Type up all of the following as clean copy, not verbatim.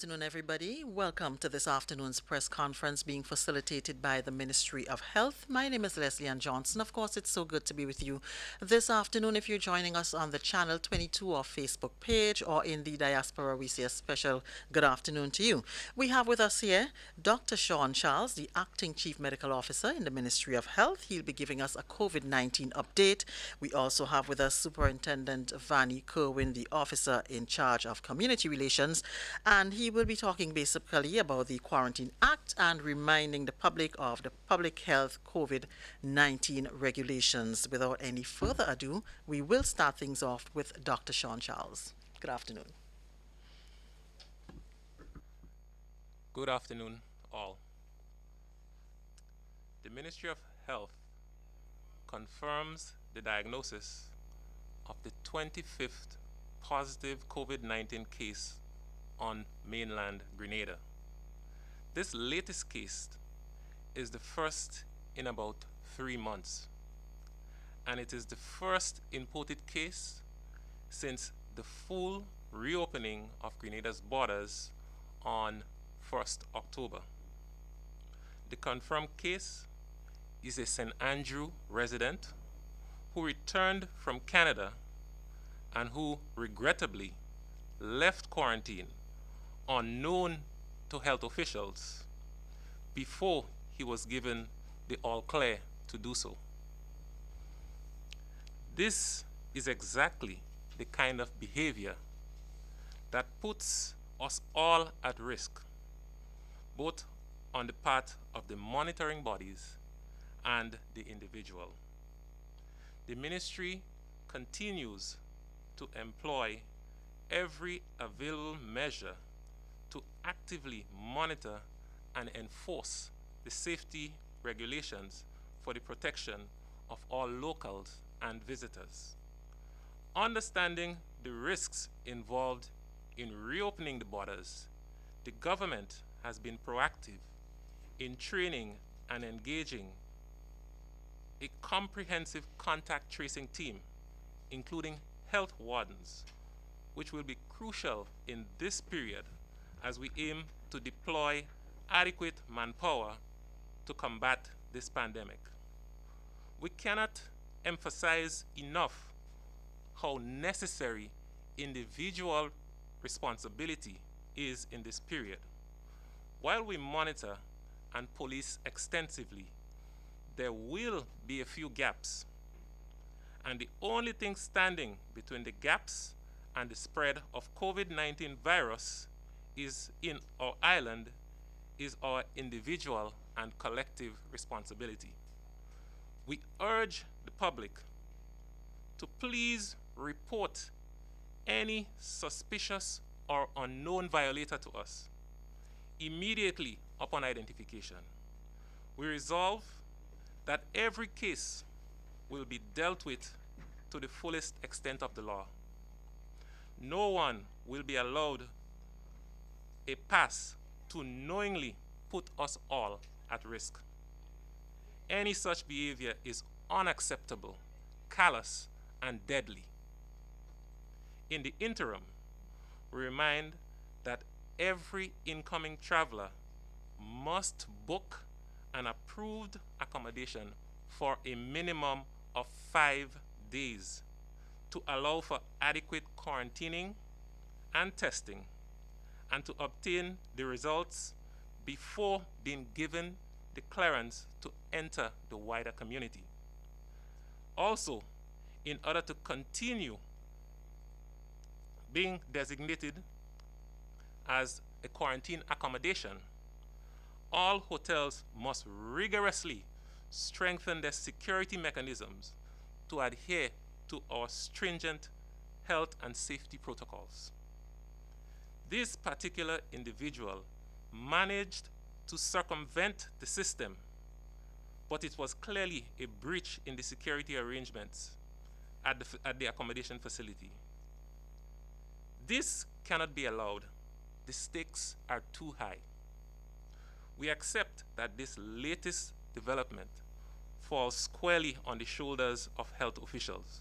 afternoon, everybody. Welcome to this afternoon's press conference being facilitated by the Ministry of Health. My name is Leslie Ann Johnson. Of course, it's so good to be with you this afternoon. If you're joining us on the Channel 22 or Facebook page or in the diaspora, we say a special good afternoon to you. We have with us here Dr. Sean Charles, the Acting Chief Medical Officer in the Ministry of Health. He'll be giving us a COVID-19 update. We also have with us Superintendent Vanny Kerwin, the Officer in charge of Community Relations, and he will be talking basically about the Quarantine Act and reminding the public of the public health COVID-19 regulations. Without any further ado, we will start things off with Dr. Sean Charles. Good afternoon. Good afternoon, all. The Ministry of Health confirms the diagnosis of the 25th positive COVID-19 case on mainland Grenada. This latest case is the first in about 3 months, and it is the first imported case since the full reopening of Grenada's borders on 1st October. The confirmed case is a St. Andrew resident who returned from Canada and who regrettably left quarantine unknown to health officials before he was given the all clear to do so. This is exactly the kind of behavior that puts us all at risk, both on the part of the monitoring bodies and the individual. The ministry continues to employ every available measure to actively monitor and enforce the safety regulations for the protection of all locals and visitors. Understanding the risks involved in reopening the borders, the government has been proactive in training and engaging a comprehensive contact tracing team, including health wardens, which will be crucial in this period as we aim to deploy adequate manpower to combat this pandemic. We cannot emphasize enough how necessary individual responsibility is in this period. While we monitor and police extensively, there will be a few gaps, and the only thing standing between the gaps and the spread of COVID-19 virus is in our island is our individual and collective responsibility. We urge the public to please report any suspicious or unknown violator to us immediately upon identification. We resolve that every case will be dealt with to the fullest extent of the law. No one will be allowed a pass to knowingly put us all at risk. Any such behavior is unacceptable, callous, and deadly. In the interim, we remind that every incoming traveler must book an approved accommodation for a minimum of 5 days to allow for adequate quarantining and testing, and to obtain the results before being given the clearance to enter the wider community. Also, in order to continue being designated as a quarantine accommodation, all hotels must rigorously strengthen their security mechanisms to adhere to our stringent health and safety protocols. This particular individual managed to circumvent the system, but it was clearly a breach in the security arrangements at the accommodation facility. This cannot be allowed. The stakes are too high. We accept that this latest development falls squarely on the shoulders of health officials.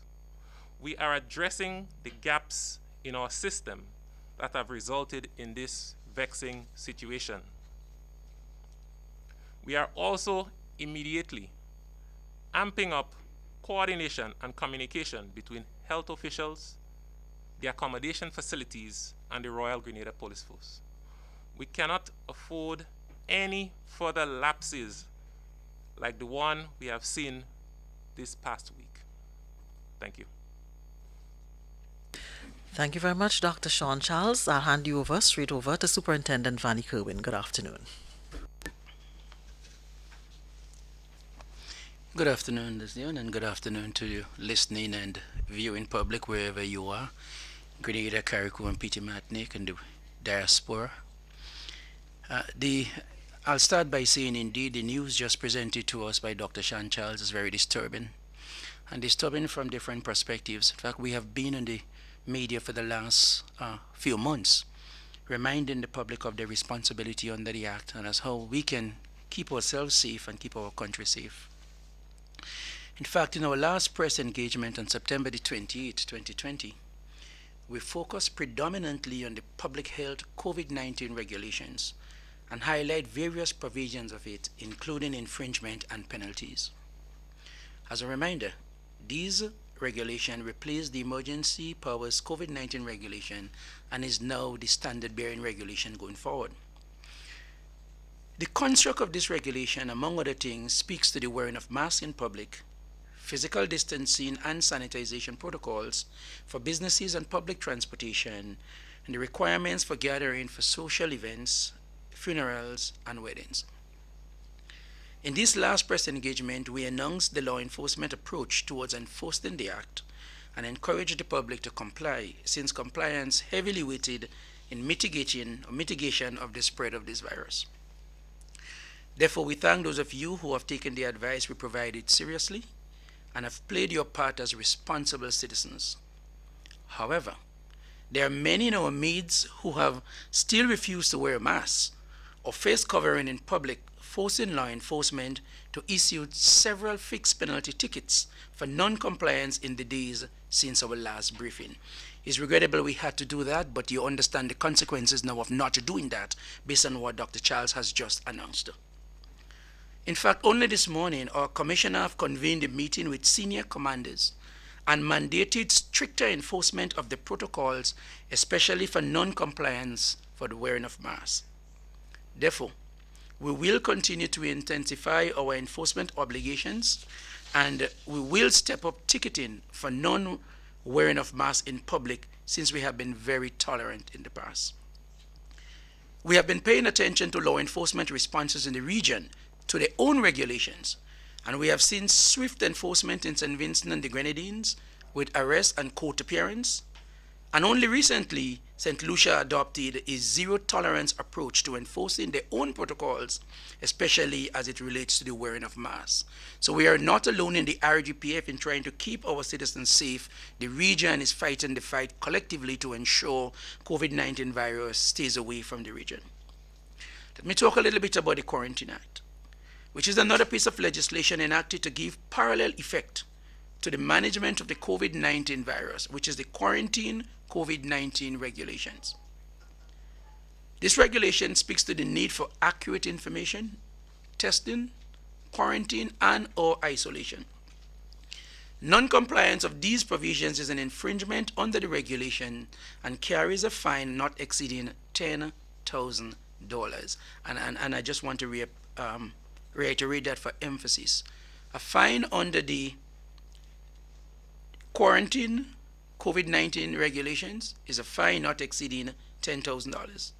We are addressing the gaps in our system that have resulted in this vexing situation. We are also immediately amping up coordination and communication between health officials, the accommodation facilities, and the Royal Grenada Police Force. We cannot afford any further lapses like the one we have seen this past week. Thank you. Thank you very much, Dr. Sean Charles. I'll hand you straight over to Superintendent Vanny Kerwin. Good afternoon. Good afternoon, Leslie, and good afternoon to you listening and viewing public wherever you are. Grenada, Carriacou, and Petit Martinique, and the diaspora. I'll start by saying, indeed, the news just presented to us by Dr. Sean Charles is very disturbing, and disturbing from different perspectives. In fact, we have been in the media for the last few months, reminding the public of their responsibility under the Act and as how we can keep ourselves safe and keep our country safe. In fact, in our last press engagement on September the 28th, 2020, we focused predominantly on the public health COVID-19 regulations and highlight various provisions of it, including infringement and penalties. As a reminder, these regulations replaced the Emergency Powers COVID-19 regulation and is now the standard bearing regulation going forward. The construct of this regulation, among other things, speaks to the wearing of masks in public, physical distancing and sanitization protocols for businesses and public transportation, and the requirements for gathering for social events, funerals, and weddings. In this last press engagement, we announced the law enforcement approach towards enforcing the Act and encouraged the public to comply, since compliance heavily weighted in mitigation of the spread of this virus. Therefore, we thank those of you who have taken the advice we provided seriously and have played your part as responsible citizens. However, there are many in our midst who have still refused to wear masks or face covering in public, forcing law enforcement to issue several fixed penalty tickets for non-compliance in the days since our last briefing. It's regrettable we had to do that, but you understand the consequences now of not doing that based on what Dr. Charles has just announced. In fact, only this morning, our commissioner have convened a meeting with senior commanders and mandated stricter enforcement of the protocols, especially for non-compliance for the wearing of masks. Therefore, we will continue to intensify our enforcement obligations, and we will step up ticketing for non-wearing of masks in public, since we have been very tolerant in the past. We have been paying attention to law enforcement responses in the region to their own regulations, and we have seen swift enforcement in St. Vincent and the Grenadines with arrest and court appearance. And only recently, St. Lucia adopted a zero-tolerance approach to enforcing their own protocols, especially as it relates to the wearing of masks. So we are not alone in the RGPF in trying to keep our citizens safe. The region is fighting the fight collectively to ensure COVID-19 virus stays away from the region. Let me talk a little bit about the Quarantine Act, which is another piece of legislation enacted to give parallel effect to the management of the COVID-19 virus, which is the Quarantine COVID-19 regulations. This regulation speaks to the need for accurate information, testing, quarantine, and/or isolation. Non-compliance of these provisions is an infringement under the regulation and carries a fine not exceeding $10,000. And I just want to reiterate that for emphasis. A fine under the Quarantine COVID-19 regulations is a fine not exceeding $10,000.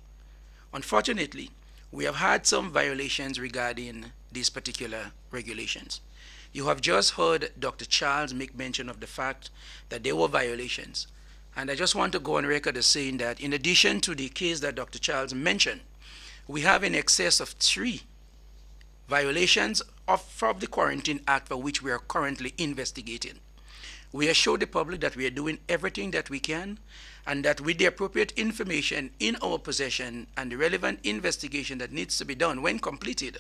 Unfortunately, we have had some violations regarding these particular regulations. You have just heard Dr. Charles make mention of the fact that there were violations. And I just want to go on record as saying that in addition to the case that Dr. Charles mentioned, we have in excess of 3 violations from the Quarantine Act for which we are currently investigating. We assure the public that we are doing everything that we can, and that with the appropriate information in our possession and the relevant investigation that needs to be done when completed,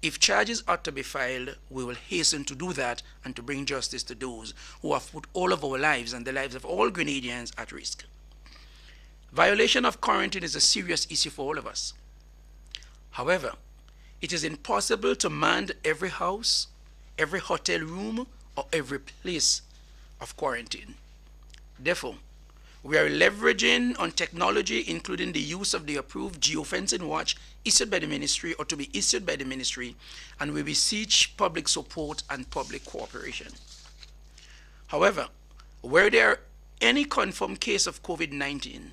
if charges ought to be filed, we will hasten to do that and to bring justice to those who have put all of our lives and the lives of all Grenadians at risk. Violation of quarantine is a serious issue for all of us. However, it is impossible to man every house, every hotel room, or every place of quarantine. Therefore, we are leveraging on technology, including the use of the approved geofencing watch issued by the ministry or to be issued by the ministry, and we beseech public support and public cooperation. However, where there are any confirmed case of COVID-19,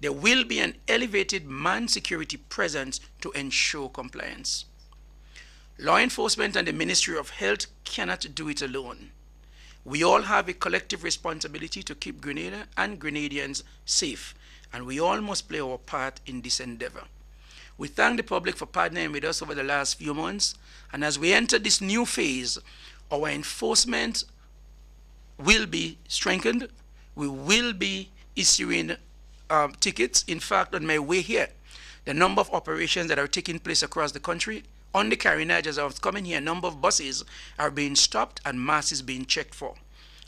there will be an elevated manned security presence to ensure compliance. Law enforcement and the Ministry of Health cannot do it alone. We all have a collective responsibility to keep Grenada and Grenadians safe, and we all must play our part in this endeavor. We thank the public for partnering with us over the last few months, and as we enter this new phase, our enforcement will be strengthened. We will be issuing tickets. In fact, on my way here, the number of operations that are taking place across the country, on the carriage as I was coming here, a number of buses are being stopped and masks being checked for.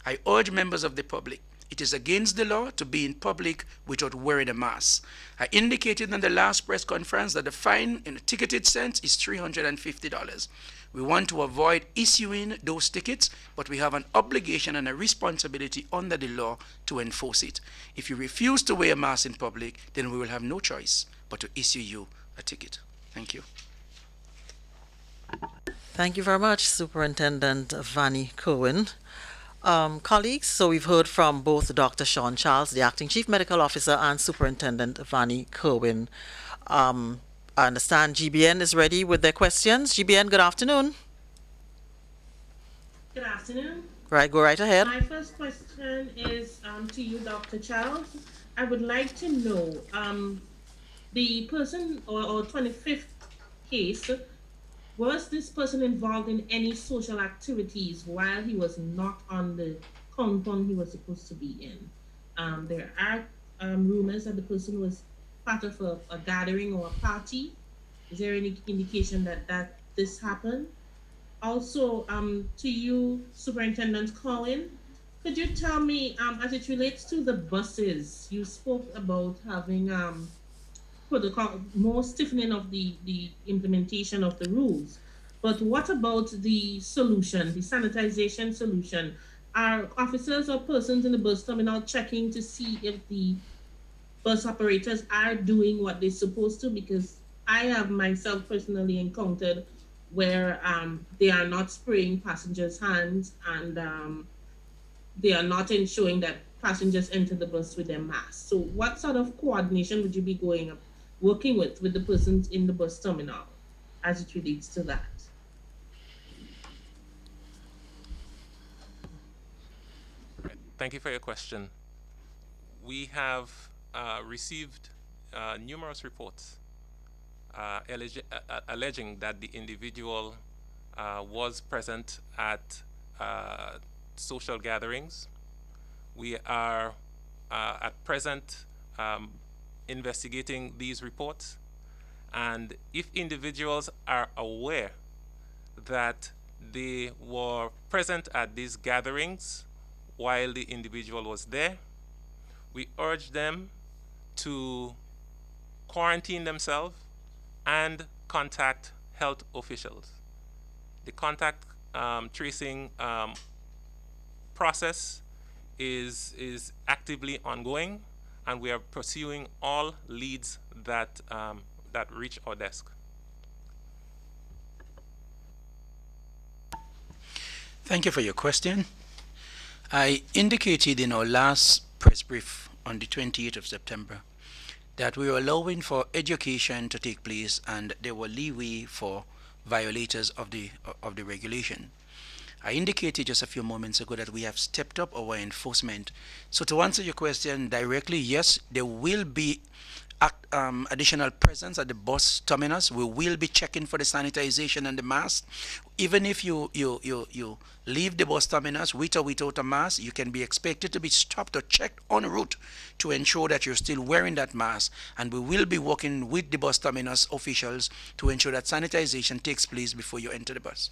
I urge members of the public, it is against the law to be in public without wearing a mask. I indicated in the last press conference that the fine in a ticketed sense is $350. We want to avoid issuing those tickets, but we have an obligation and a responsibility under the law to enforce it. If you refuse to wear a mask in public, then we will have no choice but to issue you a ticket. Thank you. Thank you very much, Superintendent Vanny Cohen. Colleagues, so we've heard from both Dr. Sean Charles, the Acting Chief Medical Officer, and Superintendent Vanny Cohen. I understand GBN is ready with their questions. GBN, good afternoon. Good afternoon. Right, go right ahead. My first question is to you, Dr. Charles. I would like to know the person or 25th case, was this person involved in any social activities while he was not on the compound he was supposed to be in? There are rumors that the person was part of a gathering or a party. Is there any indication that this happened? Also, to you, Superintendent Cohen, could you tell me, as it relates to the buses, you spoke about having protocol, more stiffening of the implementation of the rules. But what about the solution, the sanitization solution? Are officers or persons in the bus terminal checking to see if the bus operators are doing what they're supposed to? Because I have myself personally encountered where they are not spraying passengers' hands and they are not ensuring that passengers enter the bus with their masks. So what sort of coordination would you be working with the persons in the bus terminal as it relates to that? Thank you for your question. We have received numerous reports alleging that the individual was present at social gatherings. We are at present investigating these reports, and if individuals are aware that they were present at these gatherings while the individual was there, we urge them to quarantine themselves and contact health officials. The contact tracing process is actively ongoing, and we are pursuing all leads that reach our desk. Thank you for your question. I indicated in our last press brief on the 28th of September that we were allowing for education to take place and there were leeway for violators of the regulation. I indicated just a few moments ago that we have stepped up our enforcement. So to answer your question directly, yes, there will be additional presence at the bus terminus. We will be checking for the sanitization and the mask. Even if you leave the bus terminus with or without a mask, you can be expected to be stopped or checked en route to ensure that you're still wearing that mask. And we will be working with the bus terminus officials to ensure that sanitization takes place before you enter the bus.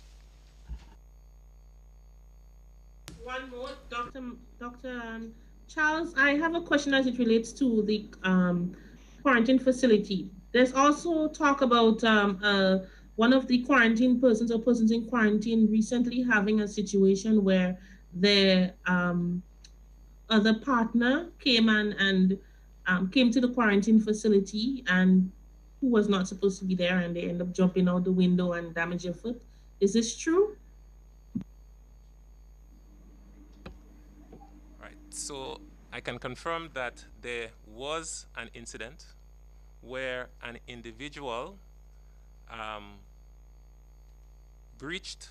One more, Dr. Charles, I have a question as it relates to the quarantine facility. There's also talk about one of the quarantine persons or persons in quarantine recently having a situation where their other partner came and came to the quarantine facility and who was not supposed to be there, and they end up jumping out the window and damage your foot. Is this true? Right. So I can confirm that there was an incident where an individual um, breached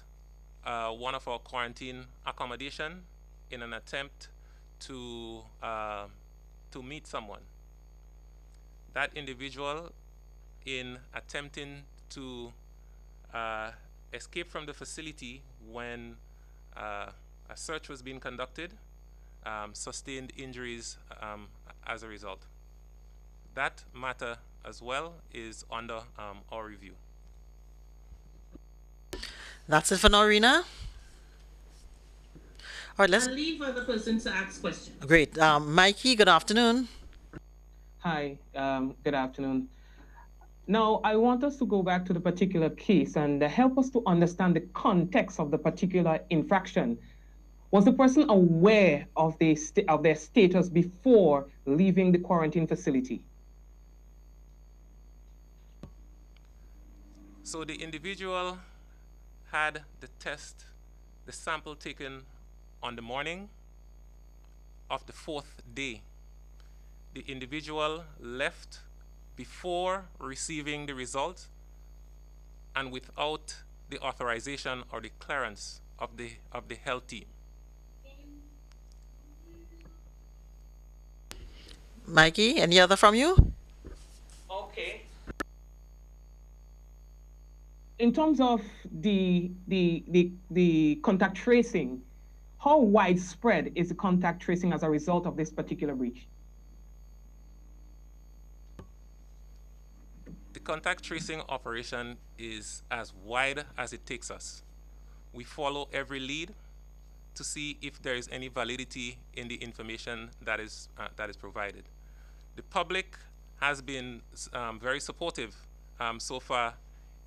one of our quarantine accommodation in an attempt to meet someone. That individual, in attempting to uh, escape from the facility when a search was being conducted, sustained injuries as a result. That matter as well is under our review. That's it for Norina. All right, let's. I'll leave other person to ask questions. Great. Mikey, good afternoon. Hi, good afternoon. Now, I want us to go back to the particular case and help us to understand the context of the particular infraction. Was the person aware of, of their status before leaving the quarantine facility? So the individual had the sample taken on the morning of the 4th day. The individual left before receiving the result and without the authorization or the clearance of the health team. Mikey, any other from you? Okay. In terms of the contact tracing, how widespread is the contact tracing as a result of this particular breach? The contact tracing operation is as wide as it takes us. We follow every lead to see if there is any validity in the information that is provided. The public has been very supportive so far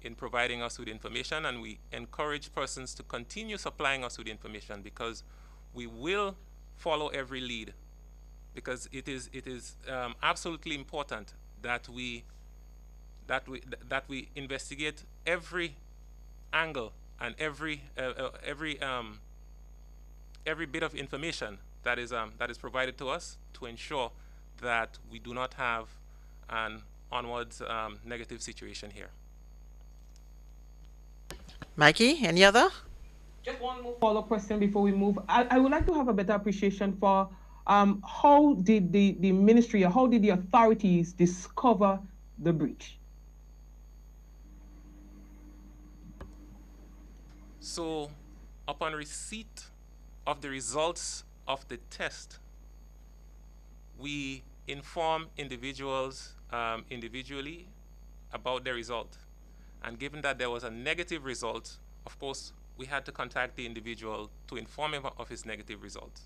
in providing us with information, and we encourage persons to continue supplying us with information because we will follow every lead, because it is absolutely important that we investigate every angle and every bit of information that is provided to us to ensure that we do not have an onwards negative situation here. Mikey, any other? Just one more follow-up question before we move. I would like to have a better appreciation for how did the ministry or how did the authorities discover the breach? So, upon receipt of the results of the test, we inform individuals individually about their result. And given that there was a negative result, of course, we had to contact the individual to inform him of his negative result.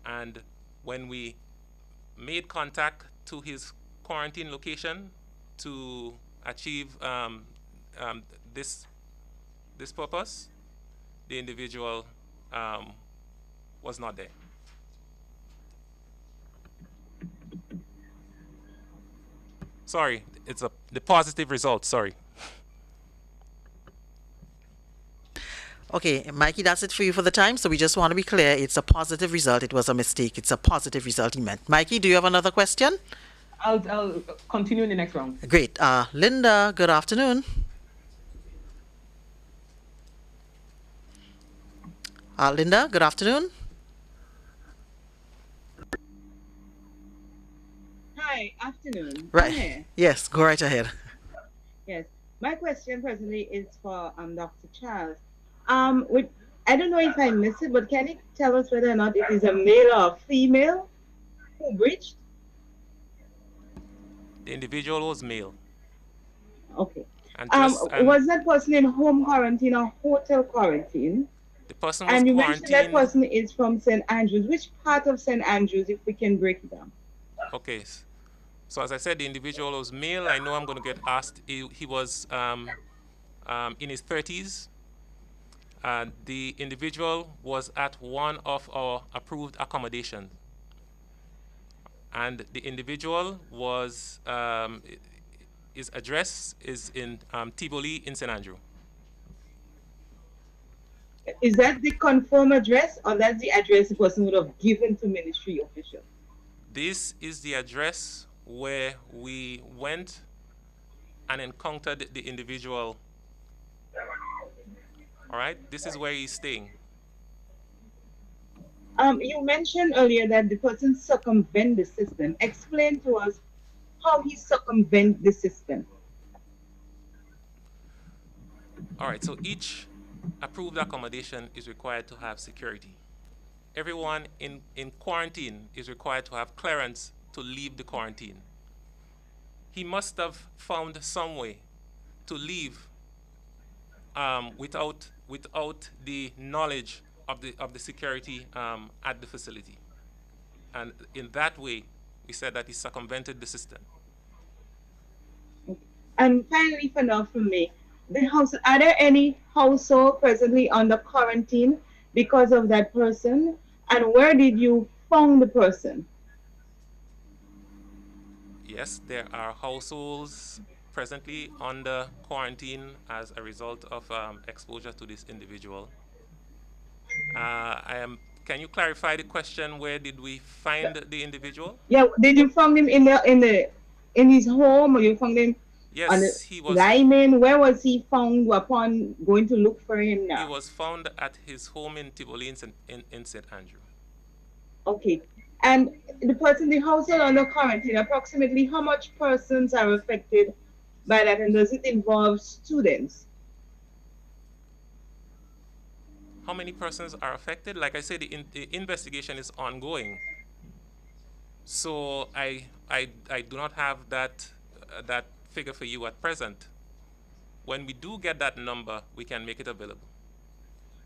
And when we made contact to his quarantine location to achieve this purpose, the individual was not there. Sorry, it's the positive result. Sorry. Okay, Mikey, that's it for you for the time. So we just want to be clear. It's a positive result. It was a mistake. It's a positive result he meant. Mikey, do you have another question? I'll continue in the next round. Great. Linda, good afternoon. Linda, good afternoon. Hi, afternoon. I'm Right. here. Yes, go right ahead. Yes. My question presently is for Dr. Charles. I don't know if I missed it, but can you tell us whether or not it is a male or a female who breached? The individual was male. Okay. And just and Was that person in home quarantine or hotel quarantine? the person was And you mentioned that quarantined. person is from St. Andrews. Which part of St. Andrews, if we can break it down? Okay. So as I said, the individual was male. I know I'm going to get asked. He was in his 30s. The individual was at one of our approved accommodations. And the individual was, his address is in Tivoli in St. Andrew. Is that the confirmed address, or that's the address the person would have given to ministry official? This is the address where we went and encountered the individual. All right, this is where he's staying. You mentioned earlier that the person circumvent the system. Explain to us how he circumvent the system. All right, so each approved accommodation is required to have security. Everyone in quarantine is required to have clearance to leave the quarantine. He must have found some way to leave without the knowledge of the security at the facility. And in that way, we said that he circumvented the system. And finally, for now, from me, are there any household presently under quarantine because of that person? And where did you find the person? Yes, there are households presently under quarantine as a result of exposure to this individual. Can you clarify the question? Where did we find the individual? Yeah, did you find him in his home, or you found him on the Yes, he was. Lyman? Where was he found upon going to look for him now? He was found at his home in Tivoli in St. Andrew. Okay. And the household under quarantine, approximately how much persons are affected by that, and does it involve students? How many persons are affected? Like I said, the investigation is ongoing. So I do not have that figure for you at present. When we do get that number, we can make it available.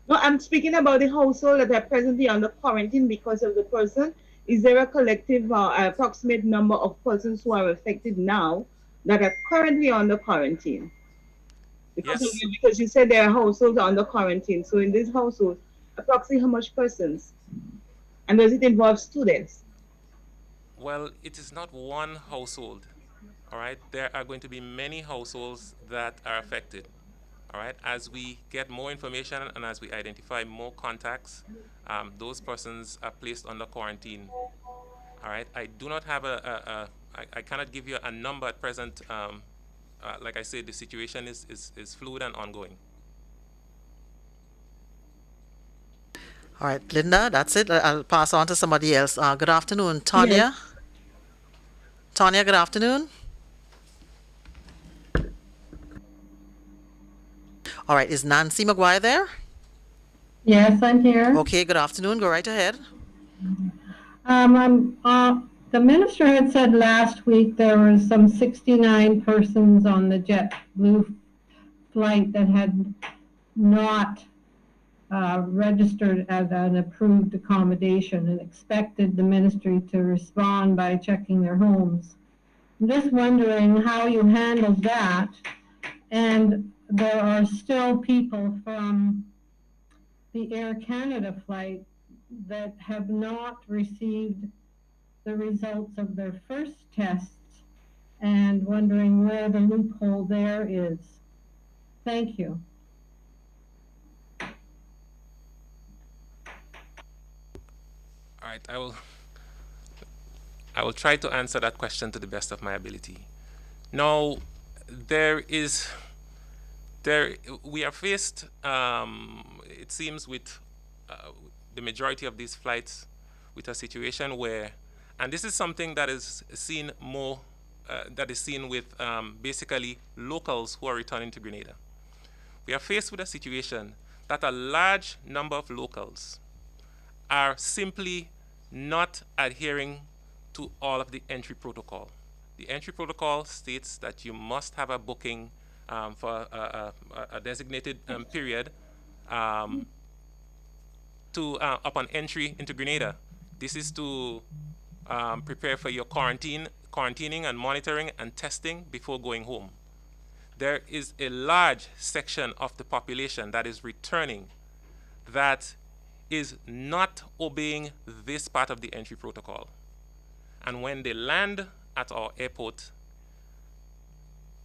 No, I'm speaking about the household that are presently under quarantine because of the person. Is there a collective approximate number of persons who are affected now that are currently under quarantine? Yes. Because you said there are households under quarantine. So in this household, approximately how much persons? And does it involve students? Well, it is not one household. All right. There are going to be many households that are affected. All right. As we get more information and as we identify more contacts, those persons are placed under quarantine. All right. I do not have I cannot give you a number at present. Like I said, the situation is fluid and ongoing. All right, Linda, that's it. I'll pass on to somebody else. Good afternoon, Tanya. Yes. Tanya, good afternoon. All right, is Nancy McGuire there? Yes, I'm here. Okay, good afternoon. Go right ahead. The minister had said last week there were some 69 persons on the JetBlue flight that had not registered as an approved accommodation and expected the ministry to respond by checking their homes. I'm just wondering how you handled that. And there are still people from the Air Canada flight that have not received the results of their first tests, and wondering where the loophole there is. Thank you. All right, I will try to answer that question to the best of my ability. Now, we are faced, it seems, with the majority of these flights with a situation where, and this is something that is seen more, that is seen with basically locals who are returning to Grenada. We are faced with a situation that a large number of locals are simply not adhering to all of the entry protocol. The entry protocol states that you must have a booking for a designated period upon entry into Grenada. This is to prepare for your quarantining and monitoring and testing before going home. There is a large section of the population that is returning that is not obeying this part of the entry protocol. And when they land at our airport,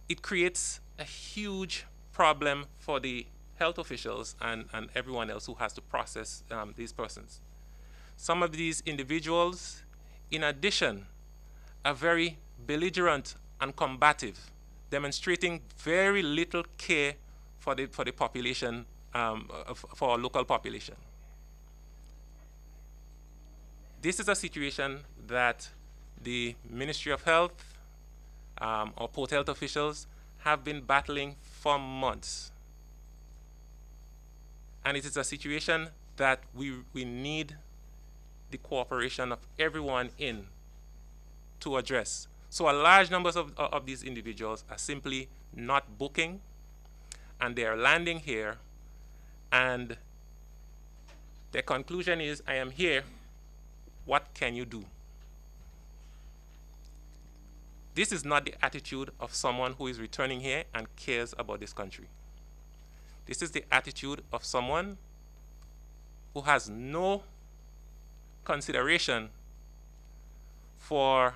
it creates a huge problem for the health officials and everyone else who has to process these persons. Some of these individuals, in addition, are very belligerent and combative, demonstrating very little care for the population, for our local population. This is a situation that the Ministry of Health or Port Health officials have been battling for months. And it is a situation that we need the cooperation of everyone in to address. So a large number of these individuals are simply not booking, and they are landing here, and their conclusion is, I am here, what can you do? This is not the attitude of someone who is returning here and cares about this country. This is the attitude of someone who has no consideration for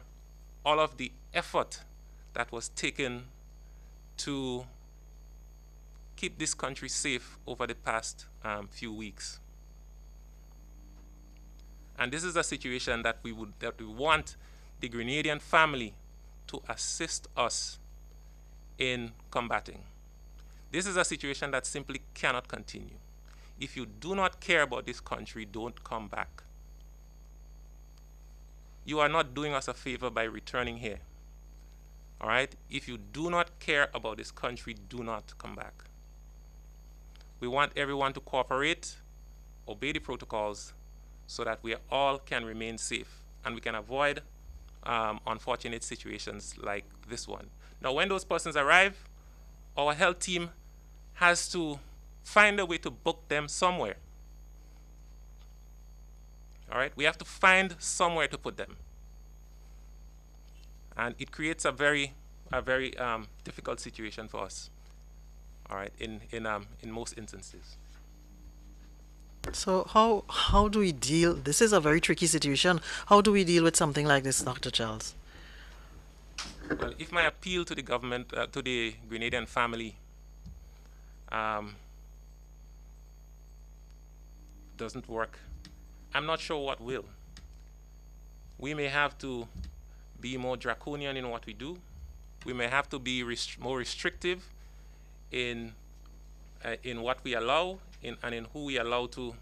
all of the effort that was taken to keep this country safe over the past few weeks. And this is a situation that we want the Grenadian family to assist us in combating. This is a situation that simply cannot continue. If you do not care about this country, don't come back. You are not doing us a favor by returning here. All right? If you do not care about this country, do not come back. We want everyone to cooperate, obey the protocols, so that we all can remain safe and we can avoid unfortunate situations like this one. Now, when those persons arrive, our health team has to find a way to book them somewhere. All right, we have to find somewhere to put them, and it creates a very difficult situation for us. All right, in most instances. So how do we deal? This is a very tricky situation. How do we deal with something like this, Dr. Charles? Well, if my appeal to the government, to the Grenadian family, doesn't work, I'm not sure what will. We may have to be more draconian in what we do. We may have to be more restrictive in what we allow and in who we allow to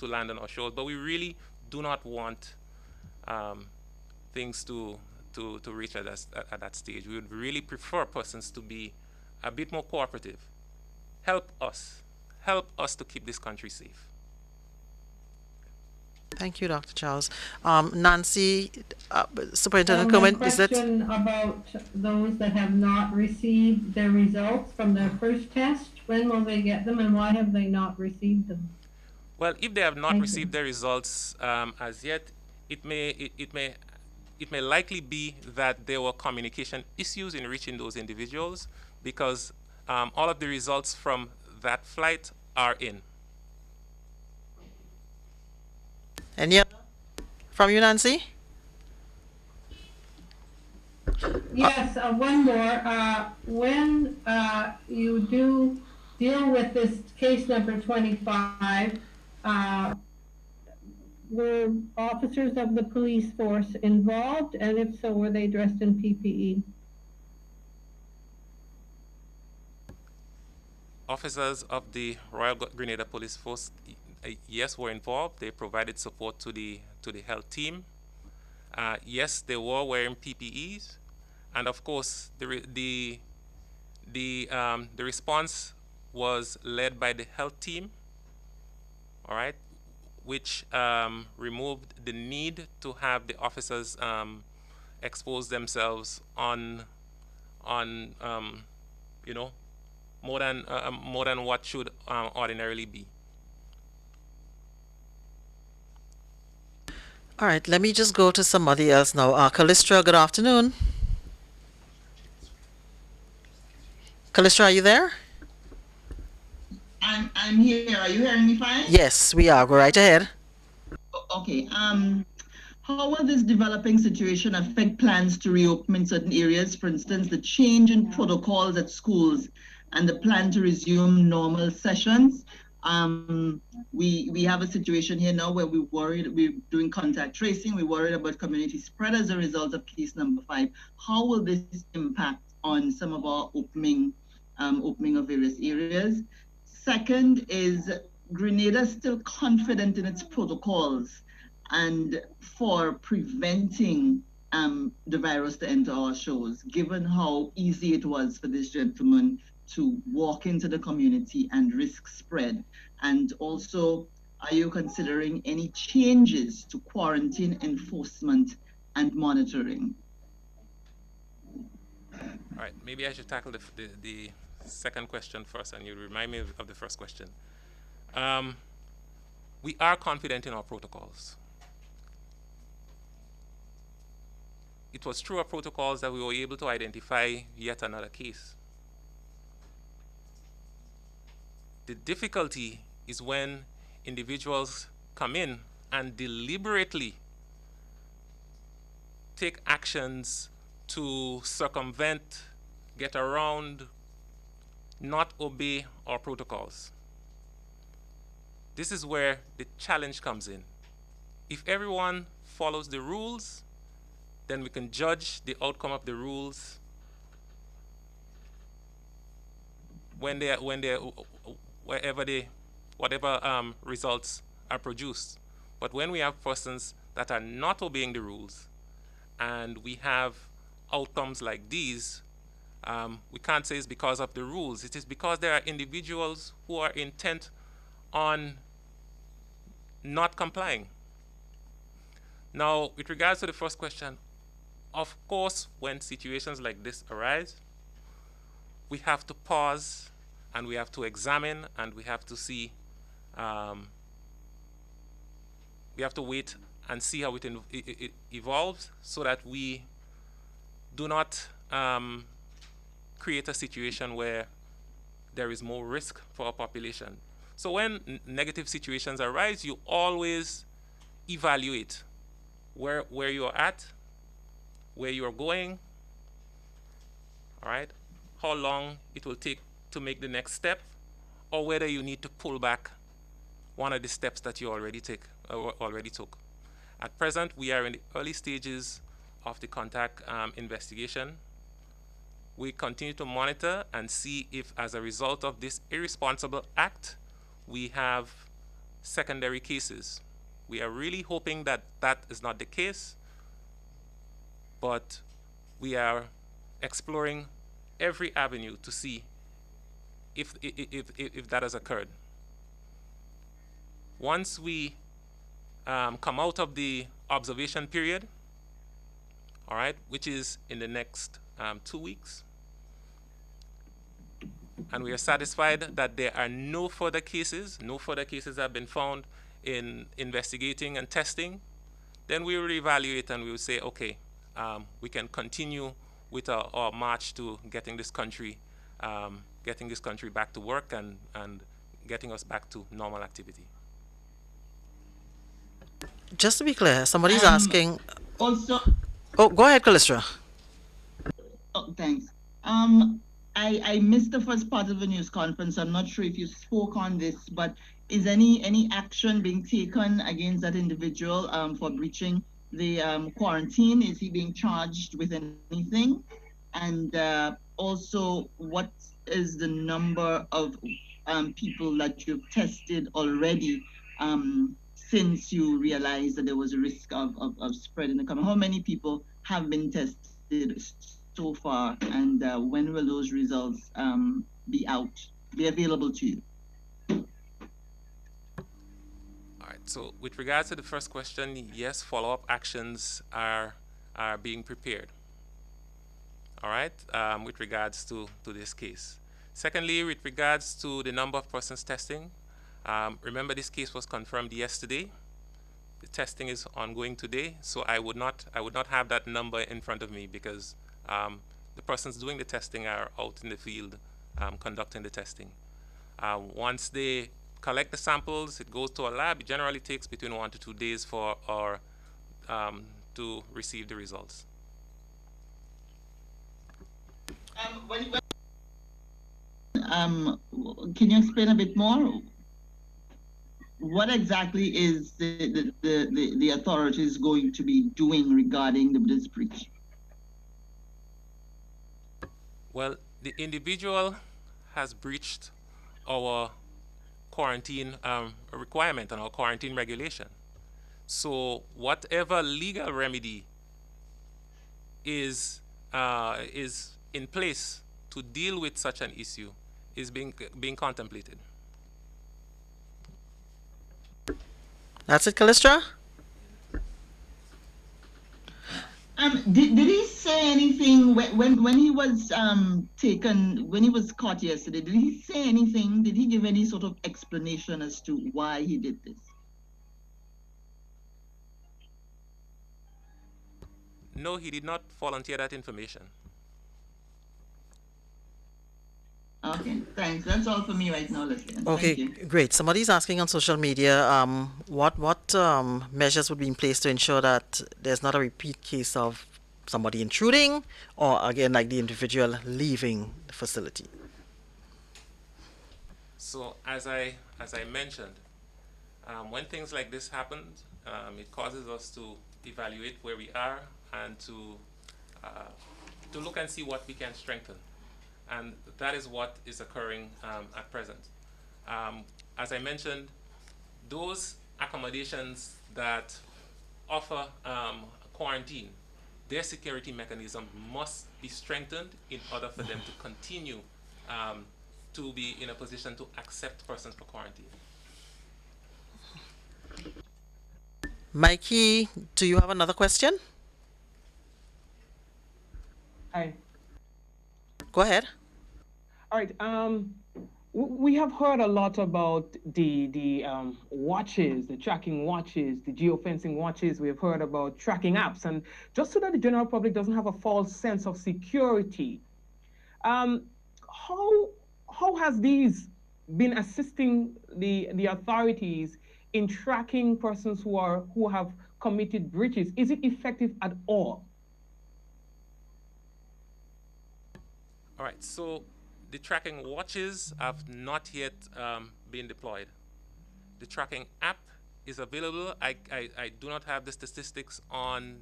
land on our shores. But we really do not want things to reach at that stage. We would really prefer persons to be a bit more cooperative. Help us to keep this country safe. Thank you, Dr. Charles. Nancy, Superintendent My Kerwin, is that? question about those that have not received their results from their first test, when will they get them and why have they not received them? Well, if they have not Thank received you. their results as yet, it may likely be that there were communication issues in reaching those individuals, because all of the results from that flight are in. Any other? From you, Nancy? Yes, one more. When you do deal with this case number 25, were officers of the police force involved? And if so, were they dressed in PPE? Officers of the Royal Grenada Police Force, yes, were involved. They provided support to the health team. Yes, they were wearing PPEs, and of course, the response was led by the health team. All right, which removed the need to have the officers expose themselves on more than what should ordinarily be. All right, let me just go to somebody else now. Callistra, good afternoon. Callistra, are you there? I'm here. Are you hearing me fine? Yes, we are. Go right ahead. Okay. How will this developing situation affect plans to reopen in certain areas? For instance, the change in protocols at schools and the plan to resume normal sessions. We have a situation here now where we're doing contact tracing, we're worried about community spread as a result of case number 5. How will this impact on some of our opening of various areas? Second is Grenada still confident in its protocols and for preventing the virus to enter our shores, given how easy it was for this gentleman to walk into the community and risk spread? And also, are you considering any changes to quarantine enforcement and monitoring? All right, maybe I should tackle the second question first, and you remind me of the first question. We are confident in our protocols. It was through our protocols that we were able to identify yet another case. The difficulty is when individuals come in and deliberately take actions to circumvent, get around, not obey our protocols. This is where the challenge comes in. If everyone follows the rules, then we can judge the outcome of the rules whatever results are produced. But when we have persons that are not obeying the rules, and we have outcomes like these, we can't say it's because of the rules. It is because there are individuals who are intent on not complying. Now, with regards to the first question, of course, when situations like this arise, we have to pause and we have to examine and we have to see, we have to wait and see how it evolves so that we do not create a situation where there is more risk for our population. So when negative situations arise, you always evaluate where you are at, where you are going, all right, how long it will take to make the next step, or whether you need to pull back one of the steps that you already took. At present, we are in the early stages of the contact investigation. We continue to monitor and see if, as a result of this irresponsible act, we have secondary cases. We are really hoping that that is not the case, but we are exploring every avenue to see if that has occurred. Once we come out of the observation period, all right, which is in the next 2 weeks, and we are satisfied that there are no further cases have been found in investigating and testing, then we will evaluate and we will say, okay, we can continue with our march to getting this country back to work and getting us back to normal activity. Just to be clear, somebody's asking. Also, Oh, go ahead, Callistra. oh, thanks. I missed the first part of the news conference. I'm not sure if you spoke on this, but is any action being taken against that individual for breaching the quarantine? Is he being charged with anything? And also, what is the number of people that you've tested already since you realized that there was a risk of spread in the community? How many people have been tested so far, and when will those results be available to you? All right, so with regards to the first question, yes, follow-up actions are being prepared. All right, with regards to this case. Secondly, with regards to the number of persons testing, remember this case was confirmed yesterday. the testing is ongoing today, so I would not have that number in front of me because the persons doing the testing are out in the field conducting the testing. Once they collect the samples, it goes to a lab. It generally takes between 1 to 2 days for our to receive the results. Can you explain a bit more? What exactly is the authorities going to be doing regarding this breach? Well, the individual has breached our quarantine requirement and our quarantine regulation. So whatever legal remedy is in place to deal with such an issue is being contemplated. That's it, Callistra? Did he say anything when he was taken, when he was caught yesterday? Did he say anything? Did he give any sort of explanation as to why he did this? No, he did not volunteer that information. Okay, thanks. That's all for me right now, Leslie. Okay, Thank you. great. Somebody's asking on social media, what measures would be in place to ensure that there's not a repeat case of somebody intruding, or again, like the individual leaving the facility? So as I mentioned, when things like this happen, it causes us to evaluate where we are and to look and see what we can strengthen. And that is what is occurring at present. As I mentioned, those accommodations that offer quarantine, their security mechanism must be strengthened in order for them to continue to be in a position to accept persons for quarantine. Mikey, do you have another question? Hi. Go ahead. All right. We have heard a lot about the watches, the tracking watches, the geofencing watches. We've heard about tracking apps, and just so that the general public doesn't have a false sense of security, how has these been assisting the authorities in tracking persons who have committed breaches? Is it effective at all? All right, so the tracking watches have not yet been deployed. The tracking app is available. I do not have the statistics on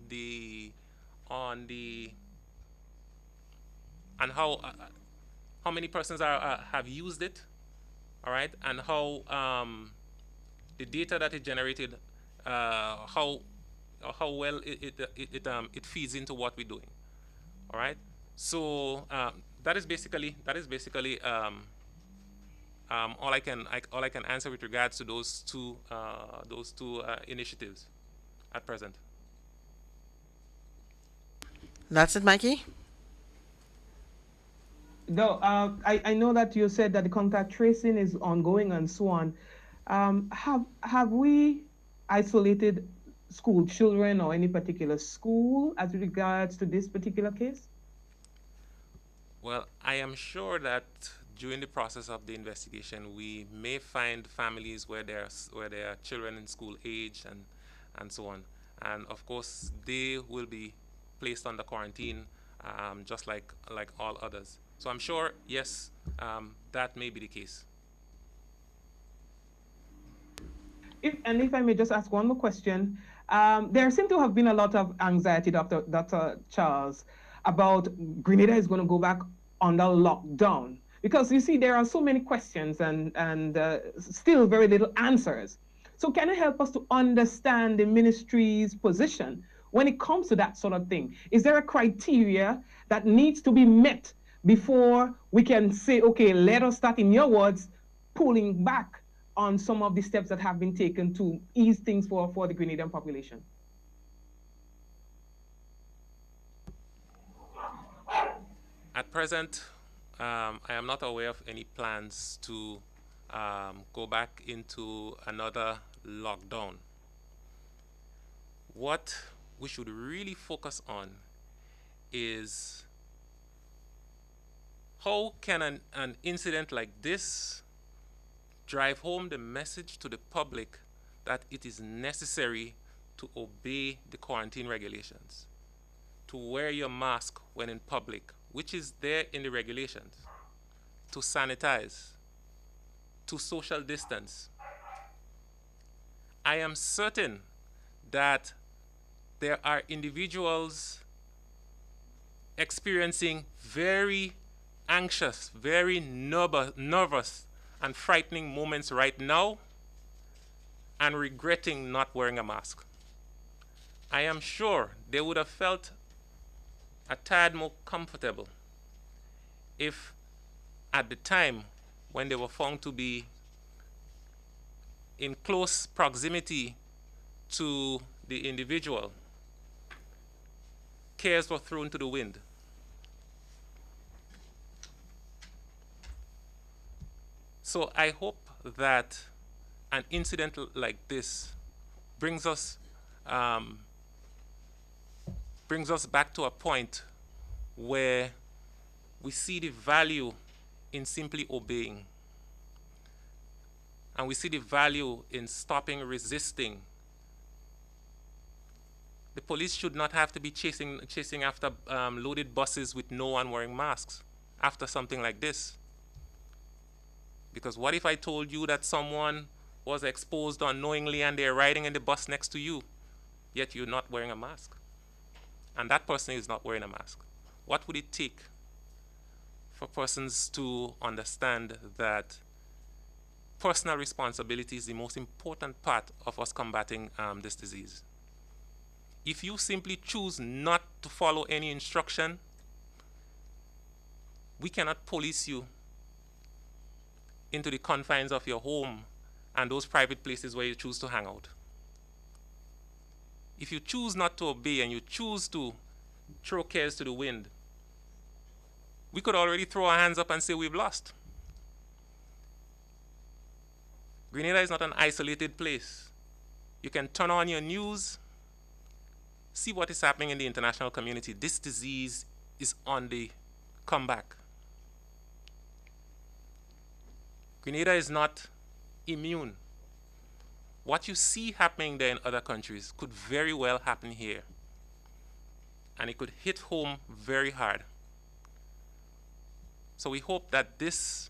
how many persons have used it. All right, and how the data that it generated, how well it feeds into what we're doing. All right, so that is basically all I can answer with regards to those two initiatives at present. That's it, Mikey? No, I know that you said that the contact tracing is ongoing and so on. Have we isolated school children or any particular school as regards to this particular case? Well, I am sure that during the process of the investigation, we may find families where there are children in school age and so on, and of course they will be placed under quarantine, just like all others. So I'm sure, yes, that may be the case. If I may just ask one more question, there seemed to have been a lot of anxiety, Dr. Charles, about Grenada is going to go back under lockdown. Because you see, there are so many questions and still very little answers. So can you help us to understand the ministry's position when it comes to that sort of thing? Is there a criteria that needs to be met before we can say, okay, let us start, in your words, pulling back on some of the steps that have been taken to ease things for the Grenadian population? At present, I am not aware of any plans to go back into another lockdown. what we should really focus on is how can an incident like this drive home the message to the public that it is necessary to obey the quarantine regulations, to wear your mask when in public, which is there in the regulations, to sanitize, to social distance. I am certain that there are individuals experiencing very anxious, very nervous and frightening moments right now and regretting not wearing a mask. I am sure they would have felt a tad more comfortable if at the time when they were found to be in close proximity to the individual, cares were thrown to the wind. So I hope that an incident like this brings us back to a point where we see the value in simply obeying, and we see the value in stopping resisting. The police should not have to be chasing after loaded buses with no one wearing masks after something like this. Because what if I told you that someone was exposed unknowingly and they're riding in the bus next to you, yet you're not wearing a mask, and that person is not wearing a mask? What would it take for persons to understand that personal responsibility is the most important part of us combating this disease? If you simply choose not to follow any instruction, we cannot police you into the confines of your home and those private places where you choose to hang out. If you choose not to obey and you choose to throw cares to the wind, we could already throw our hands up and say we've lost. Grenada is not an isolated place. You can turn on your news, see what is happening in the international community. This disease is on the comeback. Grenada is not immune. What you see happening there in other countries could very well happen here. And it could hit home very hard. So we hope that this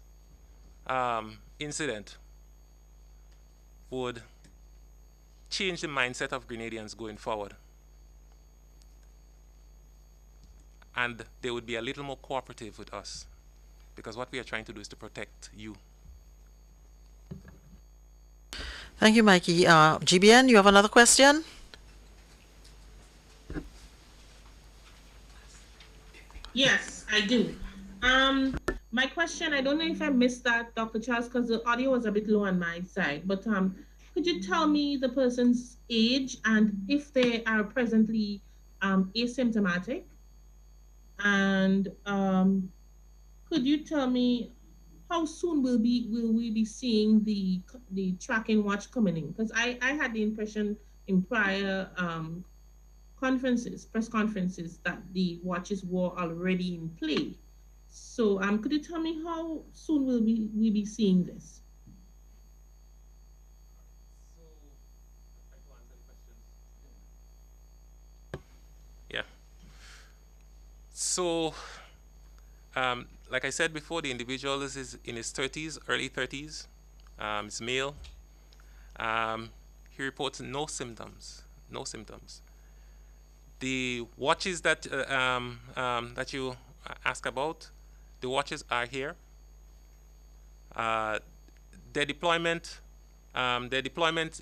incident would change the mindset of Grenadians going forward. And they would be a little more cooperative with us, because what we are trying to do is to protect you. Thank you, Mikey. GBN, you have another question? Yes, I do. My question, I don't know if I missed that, Dr. Charles, because the audio was a bit low on my side, but could you tell me the person's age and if they are presently asymptomatic? And could you tell me how soon will we be seeing the tracking watch coming in? Because I had the impression in prior press conferences, that the watches were already in play. So could you tell me how soon will we be seeing this? Yeah. So, like I said before, the individual is in his 30s, early 30s. He's male. He reports no symptoms. No symptoms. The watches that that you ask about, the watches are here. Their deployment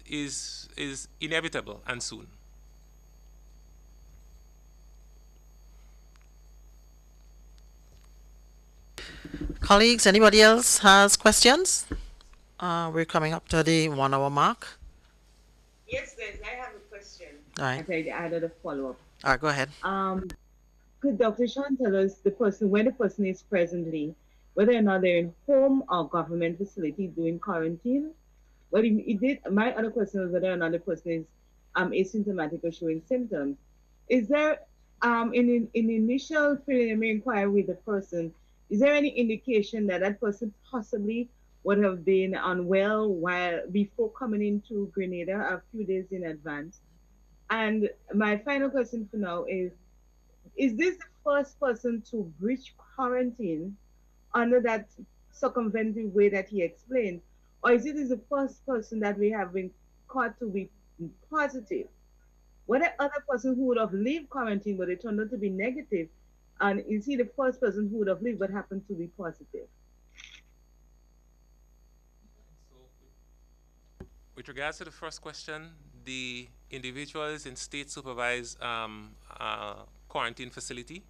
is inevitable and soon. Colleagues, anybody else has questions? We're coming up to the 1 hour mark. Yes, Liz, I have a question. All right. Okay, I added a follow-up. All right, go ahead. Could Dr. Sean tell us where the person is presently, whether or not they're in home or government facility doing quarantine? Well, he did. My other question was whether or not the person is asymptomatic or showing symptoms. Is there, in initial preliminary inquiry with the person, is there any indication that that person possibly would have been unwell while before coming into Grenada a few days in advance? And my final question for now is this the first person to breach quarantine under that circumventive way that he explained? Or is it is the first person that we have been caught to be positive? What the other person who would have lived quarantine but it turned out to be negative? And is he the first person who would have lived but happened to be positive? With regards to the first question, the individual is in state supervised quarantine facility.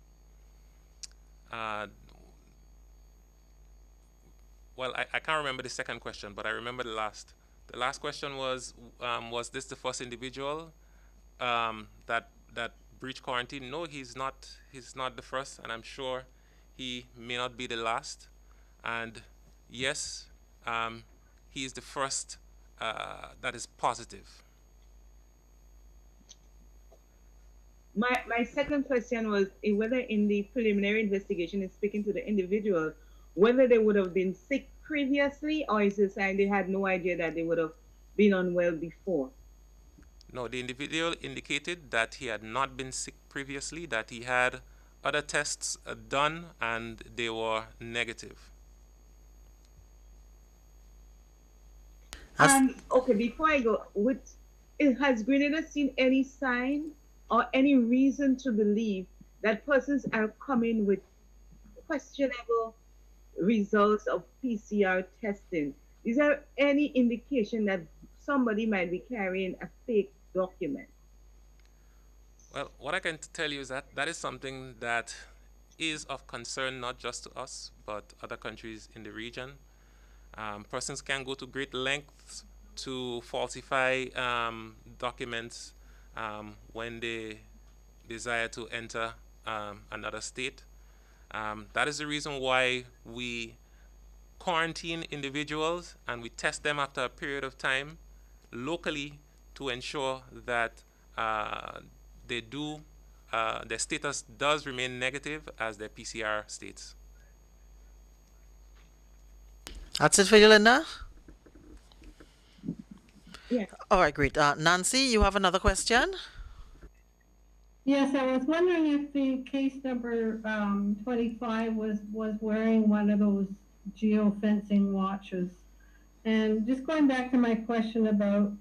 Well, I can't remember the second question, but I remember the last. The last question was this the first individual that breached quarantine? No, he's not. He's not the first, and I'm sure he may not be the last. And yes, he is the first that is positive. My second question was whether in the preliminary investigation is speaking to the individual, whether they would have been sick previously or is it saying they had no idea that they would have been unwell before? No, the individual indicated that he had not been sick previously, that he had other tests done and they were negative. And okay, before I go, has Grenada seen any sign or any reason to believe that persons are coming with questionable results of PCR testing? Is there any indication that somebody might be carrying a fake document? Well, what I can tell you is that that is something that is of concern not just to us, but other countries in the region. Persons can go to great lengths to falsify documents when they desire to enter another state. That is the reason why we quarantine individuals and we test them after a period of time locally to ensure that their status does remain negative as their PCR states. That's it for you, Linda? Yeah. All right, great. Nancy, you have another question? Yes, I was wondering if the case number 25 was wearing one of those geofencing watches. And just going back to my question about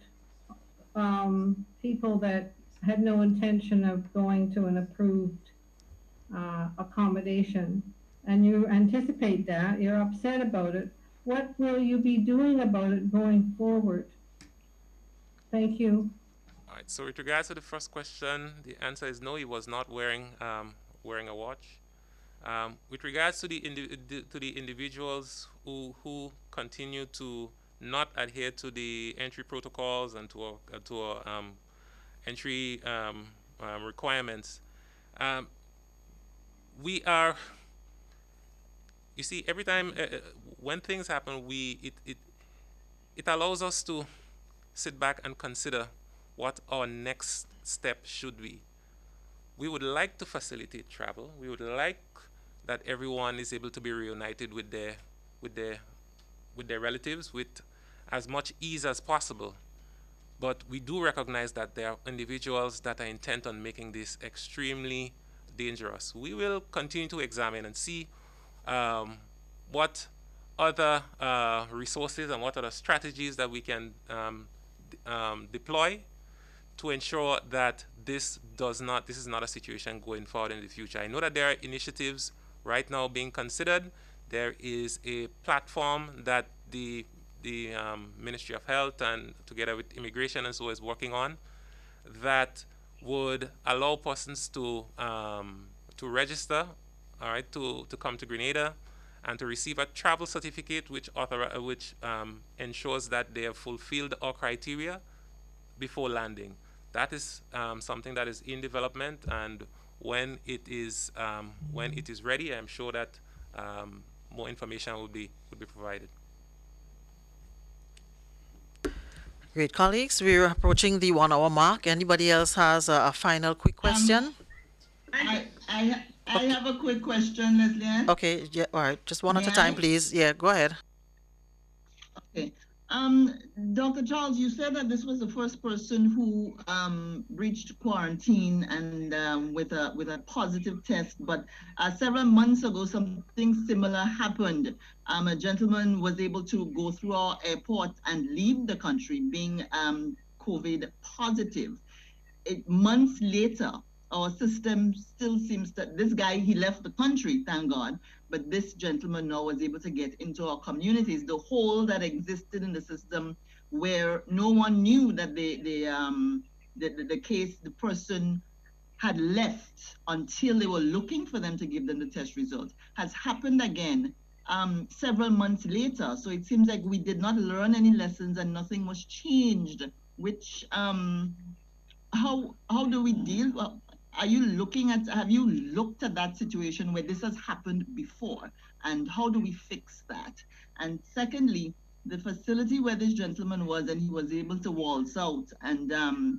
people that had no intention of going to an approved accommodation, and you anticipate that, you're upset about it, what will you be doing about it going forward? Thank you. All right. So with regards to the first question, the answer is no. He was not wearing a watch. With regards to the individuals who continue to not adhere to the entry protocols and to entry requirements, we are. You see, every time when things happen, it allows us to sit back and consider what our next step should be. We would like to facilitate travel. We would like that everyone is able to be reunited with their relatives with as much ease as possible. But we do recognize that there are individuals that are intent on making this extremely dangerous. We will continue to examine and see what other resources and what other strategies that we can deploy to ensure that this is not a situation going forward in the future. I know that there are initiatives right now being considered. There is a platform that the Ministry of Health and together with Immigration and so is working on that would allow persons to register, all right, to come to Grenada and to receive a travel certificate which ensures that they have fulfilled our criteria before landing. That is something that is in development, and when it is ready, I'm sure that more information will be provided. Great, colleagues. We're approaching the 1 hour mark. Anybody else has a final quick question? I have a quick question, Leslie Ann. Okay, yeah, all right. Just one at May a time, I? please. Yeah, go ahead. Okay. Dr. Charles, you said that this was the first person who breached quarantine and with a positive test, but several months ago, something similar happened. A gentleman was able to go through our airport and leave the country being COVID positive. Months later, our system still seems that this guy, he left the country, thank God, but this gentleman now was able to get into our communities. The hole that existed in the system where no one knew that the person had left until they were looking for them to give them the test result has happened again several months later. So it seems like we did not learn any lessons and nothing was changed, which how do we deal? Have you looked at that situation where this has happened before, and how do we fix that? And secondly, the facility where this gentleman was and he was able to waltz out and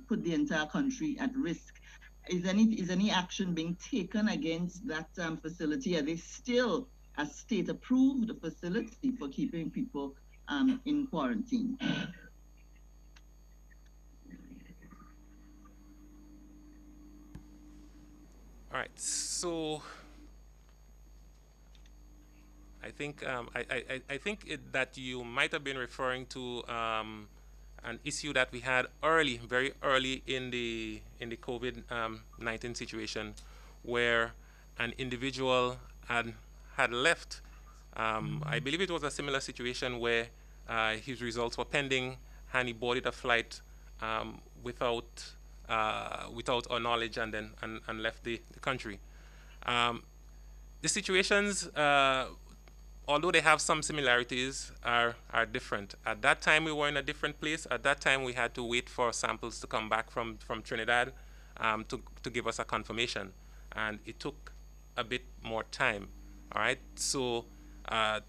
put the entire country at risk. Is any action being taken against that facility? Are they still a state approved facility for keeping people in quarantine? All right, so I think I think that you might have been referring to an issue that we had very early in the COVID-19 situation, where an individual had left. I believe it was a similar situation where his results were pending, and he boarded a flight without our knowledge, and then and left the country. The situations, although they have some similarities, are different. At that time, we were in a different place. At that time, we had to wait for samples to come back from Trinidad to give us a confirmation, and it took a bit more time. All right, so that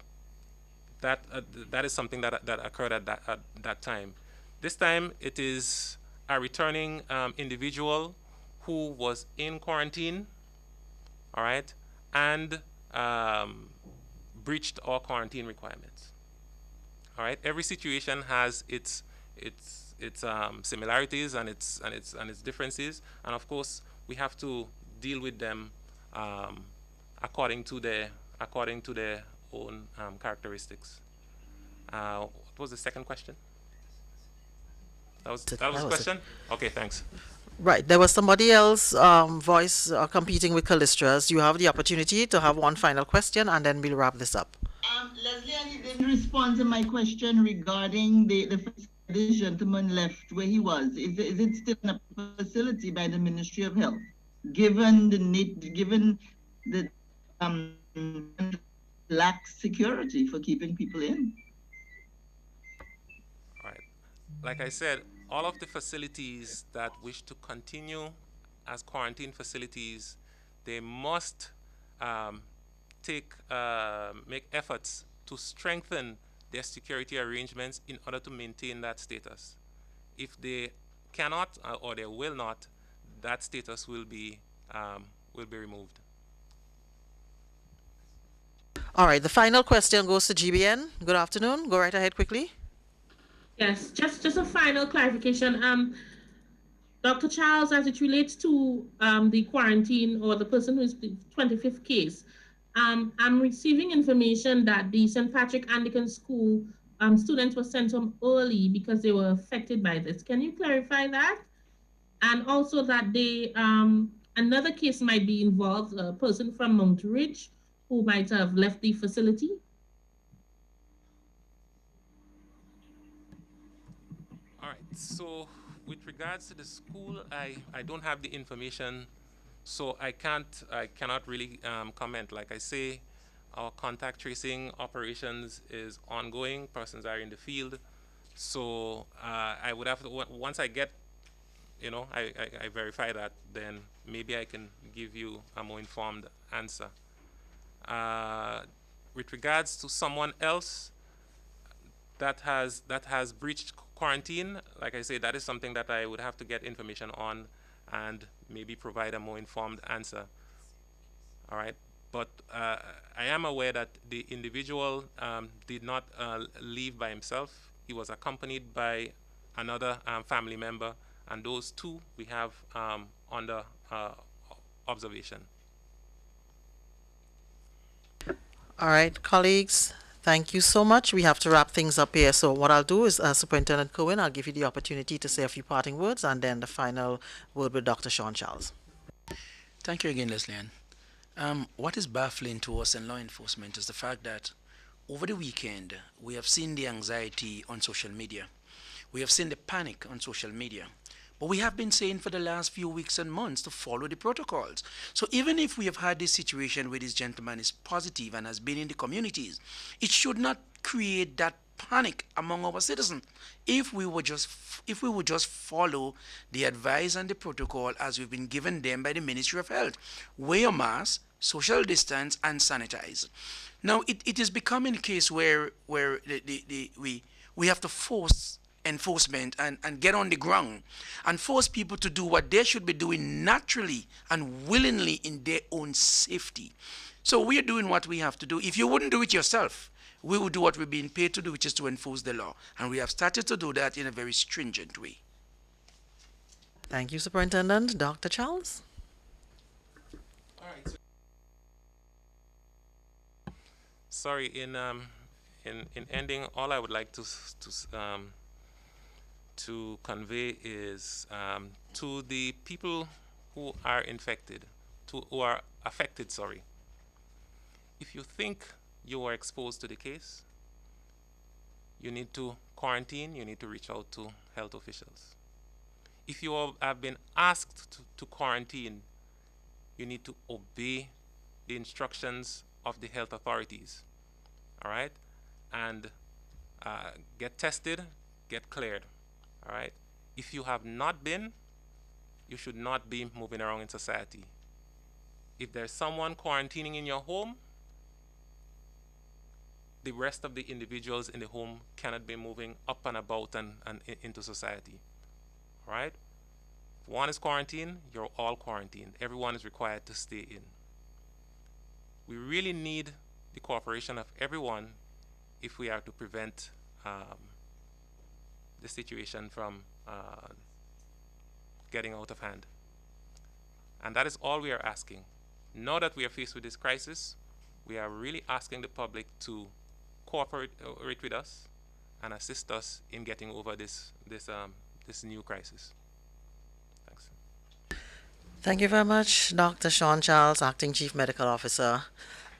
is something that occurred at that time. This time, it is a returning individual who was in quarantine, all right, and breached all quarantine requirements. All right, every situation has its similarities and its differences, and of course we have to deal with them according to their own characteristics. What was the second question? That was the question? Okay, thanks. Right, there was somebody else voice competing with Callistra's. You have the opportunity to have one final question, and then we'll wrap this up. Leslie, you didn't respond to my question regarding this gentleman left where he was. Is it still in a facility by the Ministry of Health, given the lack security for keeping people in? All right, like I said, all of the facilities that wish to continue as quarantine facilities, they must make efforts to strengthen their security arrangements in order to maintain that status. If they cannot or they will not, that status will be removed. All right, the final question goes to GBN. Good afternoon. Go right ahead quickly. Yes, just a final clarification. Dr. Charles, as it relates to the quarantine or the person who is the 25th case, I'm receiving information that the St. Patrick Anglican School students were sent home early because they were affected by this. Can you clarify that? And also that another case might be involved, a person from Mount Ridge who might have left the facility? All right, so with regards to the school, I don't have the information, so I cannot really comment. Like I say, our contact tracing operations is ongoing. Persons are in the field, so I would have to, once I get, I verify that, then maybe I can give you a more informed answer. With regards to someone else that has breached quarantine, like I say, that is something that I would have to get information on and maybe provide a more informed answer. All right. But I am aware that the individual did not leave by himself. He was accompanied by another family member, and those two we have under observation. All right, colleagues, thank you so much. We have to wrap things up here. So what I'll do is, Superintendent Cohen, I'll give you the opportunity to say a few parting words, and then the final word with Dr. Sean Charles. Thank you again, Leslie Ann. What is baffling to us in law enforcement is the fact that over the weekend, we have seen the anxiety on social media. We have seen the panic on social media. But we have been saying for the last few weeks and months to follow the protocols. So even if we have had this situation where this gentleman is positive and has been in the communities, it should not create that panic among our citizens if we would just follow the advice and the protocol as we've been given them by the Ministry of Health. Wear a mask, social distance, and sanitize. Now it is becoming a case where we have to force enforcement and get on the ground and force people to do what they should be doing naturally and willingly in their own safety. So we are doing what we have to do. If you wouldn't do it yourself, we will do what we're being paid to do, which is to enforce the law. And we have started to do that in a very stringent way. Thank you, Superintendent. Dr. Charles? All right. Sorry, in ending, all I would like to convey is to the people who are infected, who are affected, sorry. If you think you are exposed to the case, you need to quarantine, you need to reach out to health officials. If you have been asked to quarantine, you need to obey the instructions of the health authorities, all right? And get tested, get cleared, all right? If you have not been, you should not be moving around in society. If there's someone quarantining in your home, the rest of the individuals in the home cannot be moving up and about and into society. All right? If one is quarantined, you're all quarantined. Everyone is required to stay in. We really need the cooperation of everyone if we are to prevent the situation from getting out of hand. And that is all we are asking. Now that we are faced with this crisis, we are really asking the public to cooperate with us and assist us in getting over this new crisis. Thanks. Thank you very much, Dr. Sean Charles, Acting Chief Medical Officer,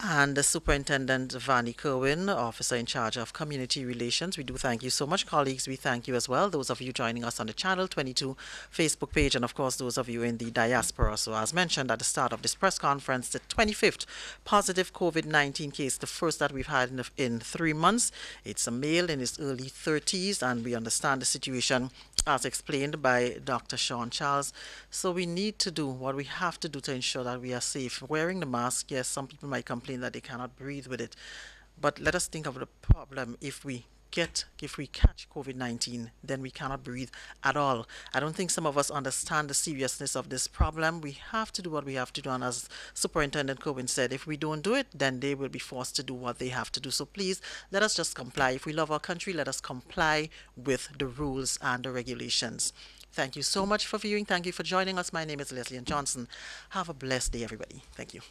and the Superintendent Vanny Kerwin, Officer in charge of Community Relations. We do thank you so much, colleagues. We thank you as well, those of you joining us on the Channel 22 Facebook page, and of course those of you in the diaspora. So as mentioned at the start of this press conference, the 25th positive COVID-19 case, the first that we've had in 3 months. It's a male in his early 30s, and we understand the situation as explained by Dr. Sean Charles. So we need to do what we have to do to ensure that we are safe. Wearing the mask, yes, some people might complain that they cannot breathe with it, but let us think of the problem. If we catch COVID-19, then we cannot breathe at all. I don't think some of us understand the seriousness of this problem. We have to do what we have to do, and as Superintendent Cohen said, if we don't do it, then they will be forced to do what they have to do. So please, let us just comply. If we love our country, let us comply with the rules and the regulations. Thank you so much for viewing. Thank you for joining us. My name is Leslie Ann Johnson. Have a blessed day, everybody. Thank you.